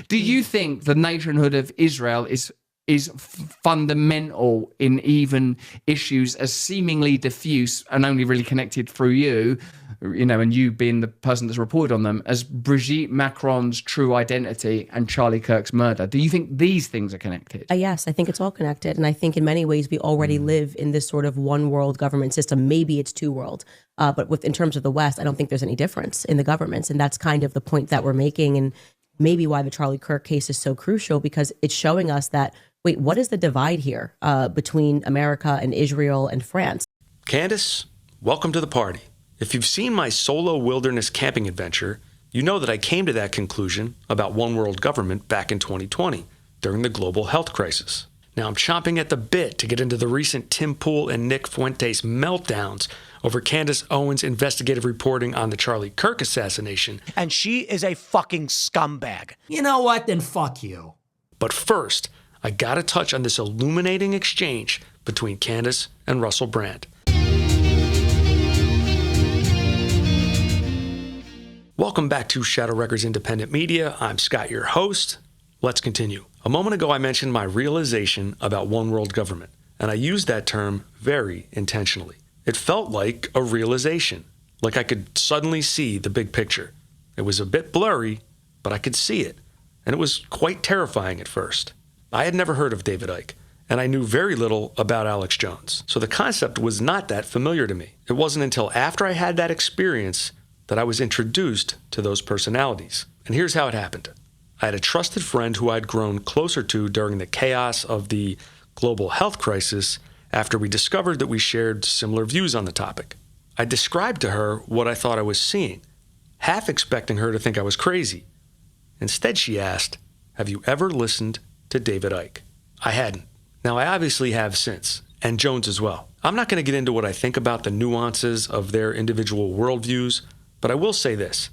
Do you think the nationhood of Israel is fundamental in even issues as seemingly diffuse and only really connected through you, and you being the person that's reported on them, as Brigitte Macron's true identity and Charlie Kirk's murder? Do you think these things are connected? Yes, I think it's all connected. And I think in many ways we already live in this sort of one world government system. Maybe it's two world. But in terms of the West, I don't think there's any difference in the governments. And that's kind of the point that we're making. And maybe why the Charlie Kirk case is so crucial, because it's showing us that, wait, what is the divide here between America and Israel and France? Candace, welcome to the party. If you've seen my solo wilderness camping adventure, you know that I came to that conclusion about one world government back in 2020 during the global health crisis. Now I'm chomping at the bit to get into the recent Tim Pool and Nick Fuentes meltdowns over Candace Owens' investigative reporting on the Charlie Kirk assassination. And she is a fucking scumbag. You know what? Then fuck you. But first, I gotta touch on this illuminating exchange between Candace and Russel Brand. Welcome back to Shadow Records Independent Media. I'm Scott, your host. Let's continue. A moment ago, I mentioned my realization about one world government, and I used that term very intentionally. It felt like a realization, like I could suddenly see the big picture. It was a bit blurry, but I could see it, and it was quite terrifying at first. I had never heard of David Icke, and I knew very little about Alex Jones, so the concept was not that familiar to me. It wasn't until after I had that experience that I was introduced to those personalities. And here's how it happened. I had a trusted friend who I'd grown closer to during the chaos of the global health crisis after we discovered that we shared similar views on the topic. I described to her what I thought I was seeing, half expecting her to think I was crazy. Instead, she asked, "Have you ever listened to David Icke?" I hadn't. Now, I obviously have since, and Jones as well. I'm not going to get into what I think about the nuances of their individual worldviews, but I will say this.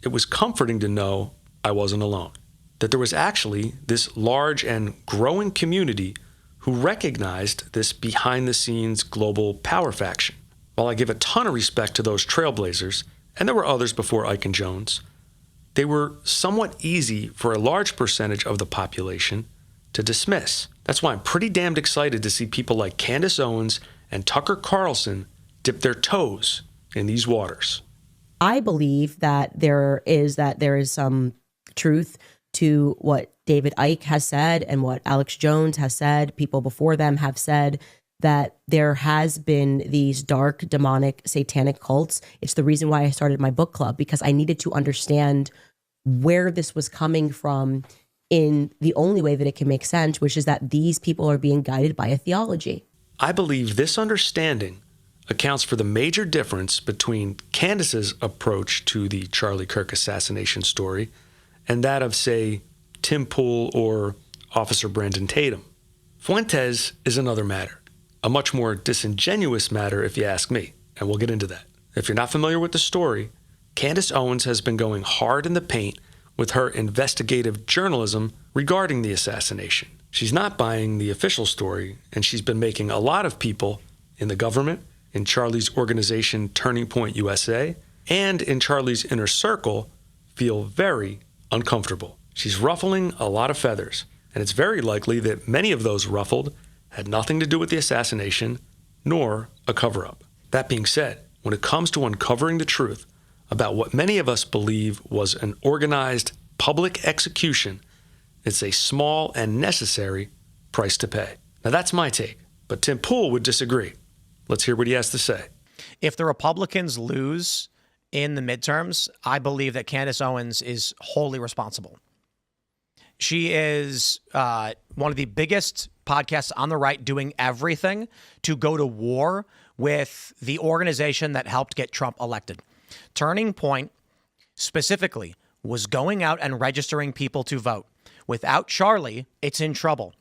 It was comforting to know I wasn't alone, that there was actually this large and growing community who recognized this behind-the-scenes global power faction. While I give a ton of respect to those trailblazers, and there were others before Icke and Jones, they were somewhat easy for a large percentage of the population to dismiss. That's why I'm pretty damned excited to see people like Candace Owens and Tucker Carlson dip their toes in these waters. I believe that there is some truth to what David Icke has said and what Alex Jones has said. People before them have said that there has been these dark, demonic, satanic cults. It's the reason why I started my book club, because I needed to understand where this was coming from in the only way that it can make sense, which is that these people are being guided by a theology. I believe this understanding accounts for the major difference between Candace's approach to the Charlie Kirk assassination story and that of, say, Tim Pool or Officer Brandon Tatum. Fuentes is another matter, a much more disingenuous matter if you ask me, and we'll get into that. If you're not familiar with the story, Candace Owens has been going hard in the paint with her investigative journalism regarding the assassination. She's not buying the official story, and she's been making a lot of people in the government, in Charlie's organization Turning Point USA, and in Charlie's inner circle feel very uncomfortable. She's ruffling a lot of feathers, and it's very likely that many of those ruffled had nothing to do with the assassination, nor a cover-up. That being said, when it comes to uncovering the truth about what many of us believe was an organized public execution, it's a small and necessary price to pay. Now that's my take, but Tim Pool would disagree. Let's hear what he has to say. If the Republicans lose in the midterms, I believe that Candace Owens is wholly responsible. She is one of the biggest podcasts on the right, doing everything to go to war with the organization that helped get Trump elected. Turning Point specifically was going out and registering people to vote. Without Charlie, it's in trouble.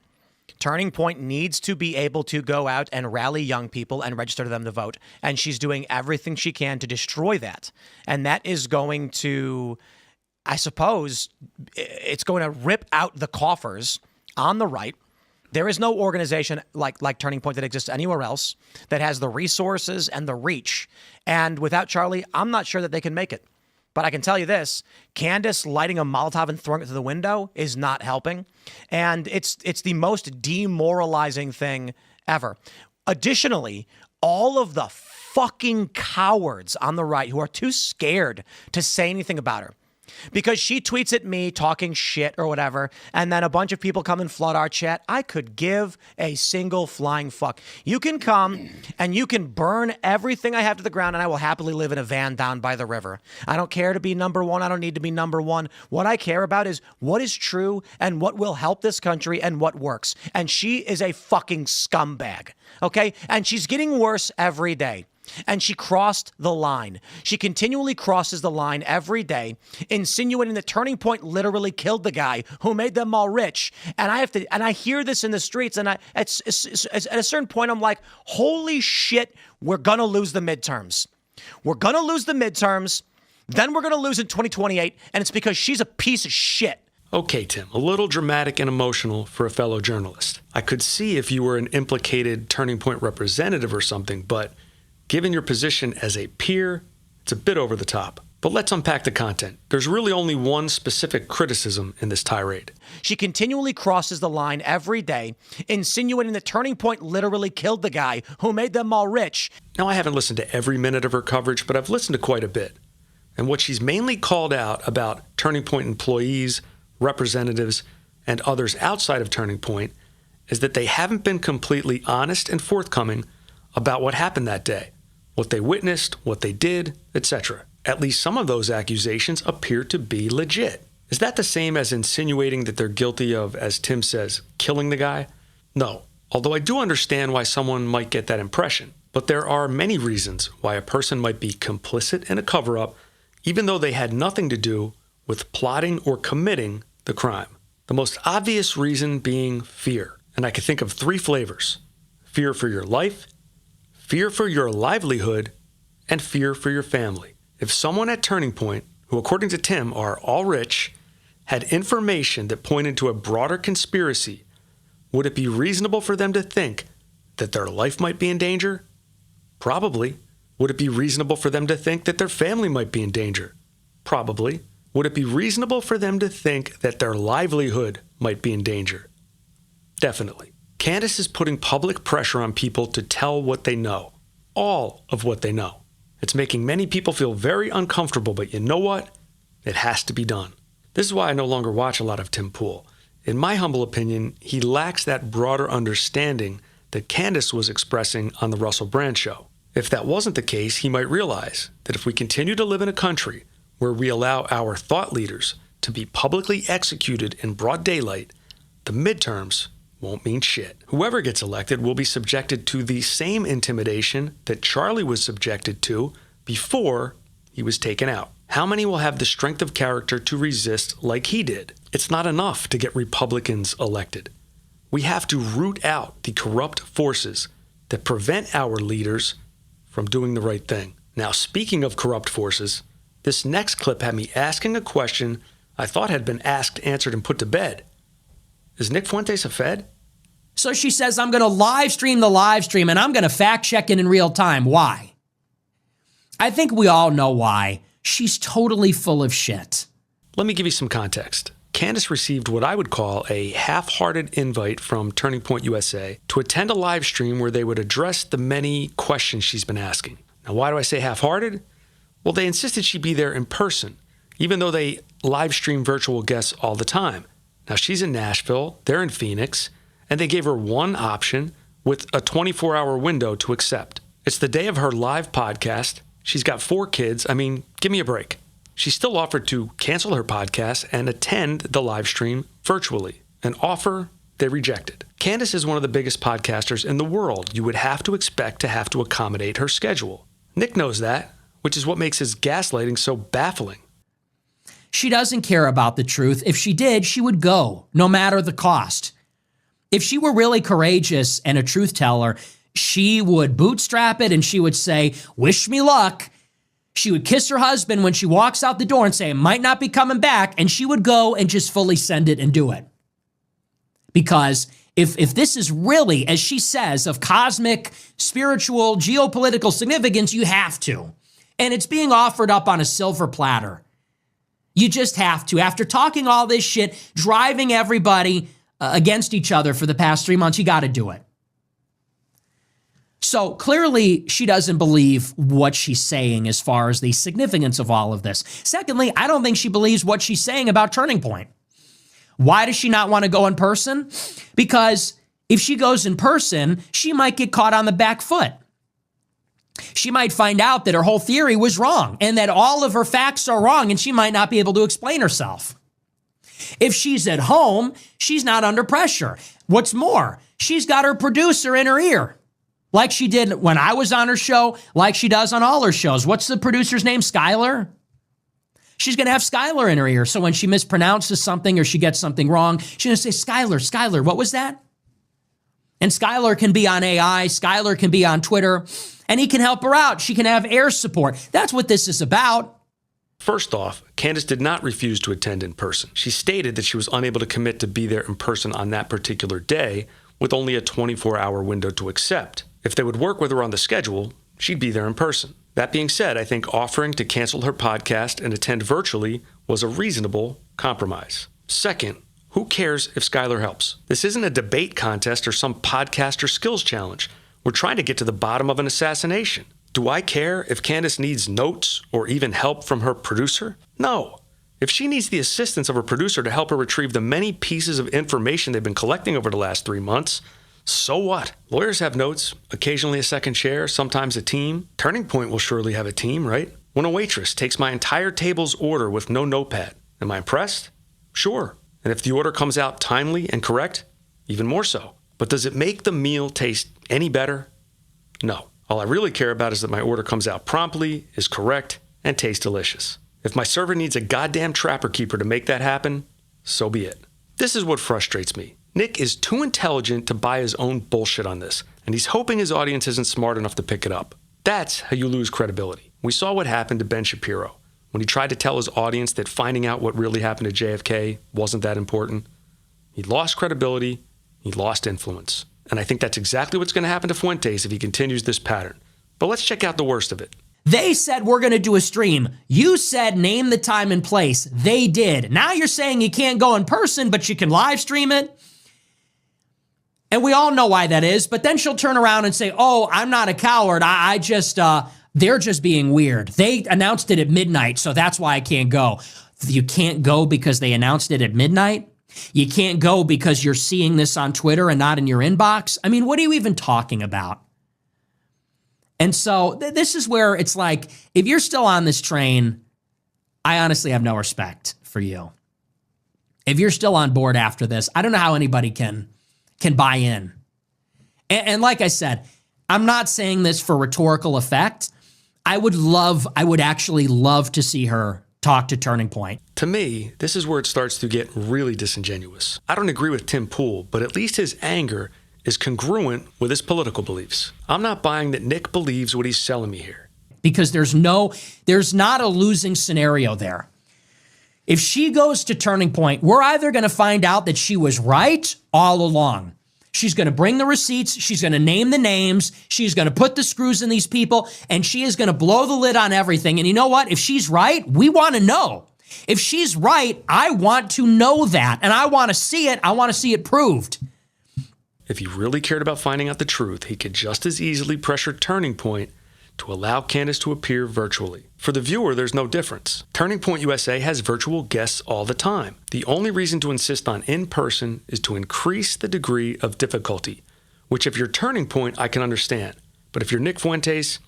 Turning Point needs to be able to go out and rally young people and register them to vote. And she's doing everything she can to destroy that. And that is going to, I suppose, it's going to rip out the coffers on the right. There is no organization like Turning Point that exists anywhere else that has the resources and the reach. And without Charlie, I'm not sure that they can make it. But I can tell you this, Candace lighting a Molotov and throwing it through the window is not helping. And it's the most demoralizing thing ever. Additionally, all of the fucking cowards on the right who are too scared to say anything about her, because she tweets at me talking shit or whatever, and then a bunch of people come and flood our chat. I could give a single flying fuck. You can come and you can burn everything I have to the ground, and I will happily live in a van down by the river. I don't care to be number one. I don't need to be number one. What I care about is what is true and what will help this country and what works. And she is a fucking scumbag, okay? And she's getting worse every day. And she crossed the line. She continually crosses the line every day, insinuating that Turning Point literally killed the guy who made them all rich. And I hear this in the streets, and at a certain point, I'm like, holy shit, we're gonna lose the midterms. We're gonna lose the midterms, then we're gonna lose in 2028, and it's because she's a piece of shit. Okay, Tim, a little dramatic and emotional for a fellow journalist. I could see if you were an implicated Turning Point representative or something, but given your position as a peer, it's a bit over the top. But let's unpack the content. There's really only one specific criticism in this tirade. She continually crosses the line every day, insinuating that Turning Point literally killed the guy who made them all rich. Now, I haven't listened to every minute of her coverage, but I've listened to quite a bit. And what she's mainly called out about Turning Point employees, representatives, and others outside of Turning Point is that they haven't been completely honest and forthcoming about what happened that day, what they witnessed, what they did, etc. At least some of those accusations appear to be legit. Is that the same as insinuating that they're guilty of, as Tim says, killing the guy? No, although I do understand why someone might get that impression. But there are many reasons why a person might be complicit in a cover-up, even though they had nothing to do with plotting or committing the crime. The most obvious reason being fear. And I can think of three flavors: fear for your life, fear for your livelihood, and fear for your family. If someone at Turning Point, who according to Tim are all rich, had information that pointed to a broader conspiracy, would it be reasonable for them to think that their life might be in danger? Probably. Would it be reasonable for them to think that their family might be in danger? Probably. Would it be reasonable for them to think that their livelihood might be in danger? Definitely. Candace is putting public pressure on people to tell what they know. All of what they know. It's making many people feel very uncomfortable, but you know what? It has to be done. This is why I no longer watch a lot of Tim Pool. In my humble opinion, he lacks that broader understanding that Candace was expressing on the Russel Brand show. If that wasn't the case, he might realize that if we continue to live in a country where we allow our thought leaders to be publicly executed in broad daylight, the midterms won't mean shit. Whoever gets elected will be subjected to the same intimidation that Charlie was subjected to before he was taken out. How many will have the strength of character to resist like he did? It's not enough to get Republicans elected. We have to root out the corrupt forces that prevent our leaders from doing the right thing. Now, speaking of corrupt forces, this next clip had me asking a question I thought had been asked, answered, and put to bed. Is Nick Fuentes a Fed? So she says, I'm going to live stream the live stream and I'm going to fact check it in real time. Why? I think we all know why. She's totally full of shit. Let me give you some context. Candace received what I would call a half-hearted invite from Turning Point USA to attend a live stream where they would address the many questions she's been asking. Now, why do I say half-hearted? Well, they insisted she be there in person, even though they live stream virtual guests all the time. Now, she's in Nashville, they're in Phoenix, and they gave her one option with a 24-hour window to accept. It's the day of her live podcast. She's got 4 kids. I mean, give me a break. She still offered to cancel her podcast and attend the live stream virtually, an offer they rejected. Candace is one of the biggest podcasters in the world. You would have to expect to have to accommodate her schedule. Nick knows that, which is what makes his gaslighting so baffling. She doesn't care about the truth. If she did, she would go, no matter the cost. If she were really courageous and a truth teller, she would bootstrap it and she would say, wish me luck. She would kiss her husband when she walks out the door and say, it might not be coming back. And she would go and just fully send it and do it. Because if this is really, as she says, of cosmic, spiritual, geopolitical significance, you have to. And it's being offered up on a silver platter. You just have to. After talking all this shit, driving everybody against each other for the past 3 months, you got to do it. So clearly, she doesn't believe what she's saying as far as the significance of all of this. Secondly, I don't think she believes what she's saying about Turning Point. Why does she not want to go in person? Because if she goes in person, she might get caught on the back foot. She might find out that her whole theory was wrong and that all of her facts are wrong, and she might not be able to explain herself. If she's at home, she's not under pressure. What's more, she's got her producer in her ear, like she did when I was on her show, like she does on all her shows. What's the producer's name? Skylar? She's going to have Skylar in her ear. So when she mispronounces something or she gets something wrong, she's going to say, Skylar, what was that? And Skylar can be on AI. Skylar can be on Twitter, and he can help her out. She can have air support. That's what this is about. First off, Candace did not refuse to attend in person. She stated that she was unable to commit to be there in person on that particular day with only a 24-hour window to accept. If they would work with her on the schedule, she'd be there in person. That being said, I think offering to cancel her podcast and attend virtually was a reasonable compromise. Second, who cares if Skylar helps? This isn't a debate contest or some podcaster skills challenge. We're trying to get to the bottom of an assassination. Do I care if Candace needs notes or even help from her producer? No. If she needs the assistance of her producer to help her retrieve the many pieces of information they've been collecting over the last 3 months, so what? Lawyers have notes, occasionally a second chair, sometimes a team. Turning Point will surely have a team, right? When a waitress takes my entire table's order with no notepad, am I impressed? Sure. And if the order comes out timely and correct, even more so. But does it make the meal taste any better? No. All I really care about is that my order comes out promptly, is correct, and tastes delicious. If my server needs a goddamn trapper keeper to make that happen, so be it. This is what frustrates me. Nick is too intelligent to buy his own bullshit on this, and he's hoping his audience isn't smart enough to pick it up. That's how you lose credibility. We saw what happened to Ben Shapiro when he tried to tell his audience that finding out what really happened to JFK wasn't that important. He lost credibility, he lost influence. And I think that's exactly what's going to happen to Fuentes if he continues this pattern. But let's check out the worst of it. They said we're going to do a stream. You said name the time and place. They did. Now you're saying you can't go in person, but you can live stream it. And we all know why that is. But then she'll turn around and say, oh, I'm not a coward. They're just being weird. They announced it at midnight, so that's why I can't go. You can't go because they announced it at midnight? You can't go because you're seeing this on Twitter and not in your inbox? I mean, what are you even talking about? And so this is where it's like, if you're still on this train, I honestly have no respect for you. If you're still on board after this, I don't know how anybody can buy in. And like I said, I'm not saying this for rhetorical effect. I would actually love to see her talk to Turning Point. To me, this is where it starts to get really disingenuous. I don't agree with Tim Pool, but at least his anger is congruent with his political beliefs. I'm not buying that Nick believes what he's selling me here. Because there's not a losing scenario there. If she goes to Turning Point, we're either going to find out that she was right all along. She's going to bring the receipts. She's going to name the names. She's going to put the screws in these people, and she is going to blow the lid on everything. And you know what? If she's right, we want to know. If she's right, I want to know that, and I want to see it. I want to see it proved. If he really cared about finding out the truth, he could just as easily pressure Turning Point to allow Candace to appear virtually. For the viewer, there's no difference. Turning Point USA has virtual guests all the time. The only reason to insist on in-person is to increase the degree of difficulty, which if you're Turning Point, I can understand. But if you're Nick Fuentes,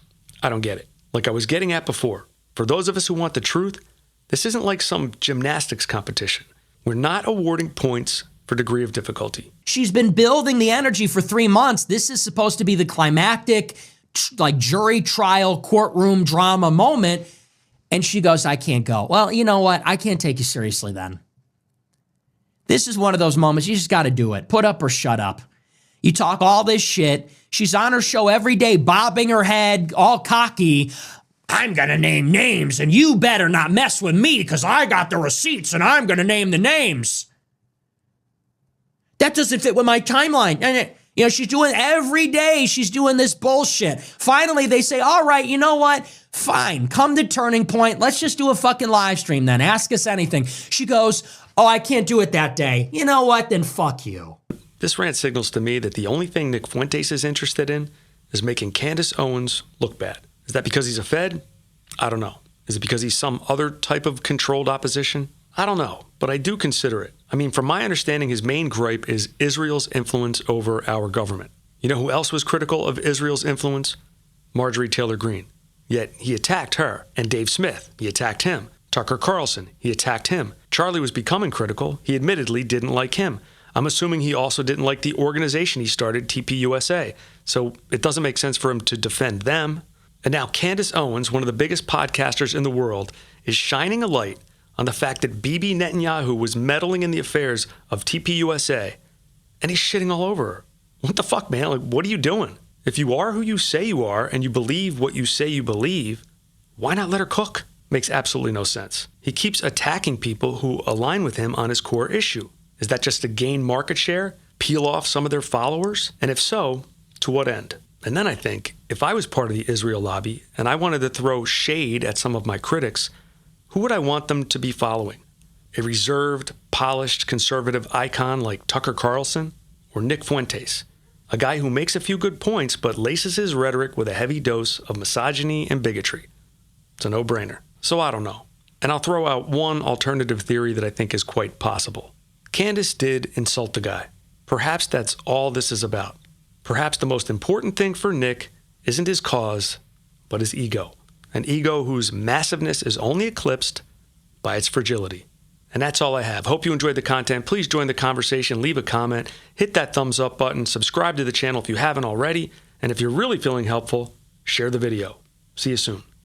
I don't get it. Like I was getting at before, for those of us who want the truth, this isn't like some gymnastics competition. We're not awarding points for degree of difficulty. She's been building the energy for 3 months. This is supposed to be the climactic, like jury trial, courtroom drama moment. And she goes, I can't go. Well, you know what? I can't take you seriously then. This is one of those moments. You just got to do it. Put up or shut up. You talk all this shit. She's on her show every day, bobbing her head, all cocky. I'm going to name names and you better not mess with me because I got the receipts and I'm going to name the names. That doesn't fit with my timeline. And You know, she's doing every day, she's doing this bullshit. Finally, they say, all right, you know what? Fine, come to Turning Point. Let's just do a fucking live stream then. Ask us anything. She goes, oh, I can't do it that day. You know what? Then fuck you. This rant signals to me that the only thing Nick Fuentes is interested in is making Candace Owens look bad. Is that because he's a Fed? I don't know. Is it because he's some other type of controlled opposition? I don't know, but I do consider it. I mean, from my understanding, his main gripe is Israel's influence over our government. You know who else was critical of Israel's influence? Marjorie Taylor Greene. Yet he attacked her. And Dave Smith, he attacked him. Tucker Carlson, he attacked him. Charlie was becoming critical. He admittedly didn't like him. I'm assuming he also didn't like the organization he started, TPUSA. So it doesn't make sense for him to defend them. And now Candace Owens, one of the biggest podcasters in the world, is shining a light on the fact that Bibi Netanyahu was meddling in the affairs of TPUSA, and he's shitting all over her. What the fuck, man? Like, what are you doing? If you are who you say you are and you believe what you say you believe, why not let her cook? Makes absolutely no sense. He keeps attacking people who align with him on his core issue. Is that just to gain market share, peel off some of their followers? And if so, to what end? And then I think, if I was part of the Israel lobby and I wanted to throw shade at some of my critics, who would I want them to be following? A reserved, polished, conservative icon like Tucker Carlson or Nick Fuentes, a guy who makes a few good points but laces his rhetoric with a heavy dose of misogyny and bigotry? It's a no-brainer. So I don't know. And I'll throw out one alternative theory that I think is quite possible. Candace did insult the guy. Perhaps that's all this is about. Perhaps the most important thing for Nick isn't his cause, but his ego. An ego whose massiveness is only eclipsed by its fragility. And that's all I have. Hope you enjoyed the content. Please join the conversation, leave a comment, hit that thumbs up button, subscribe to the channel if you haven't already, and if you're really feeling helpful, share the video. See you soon.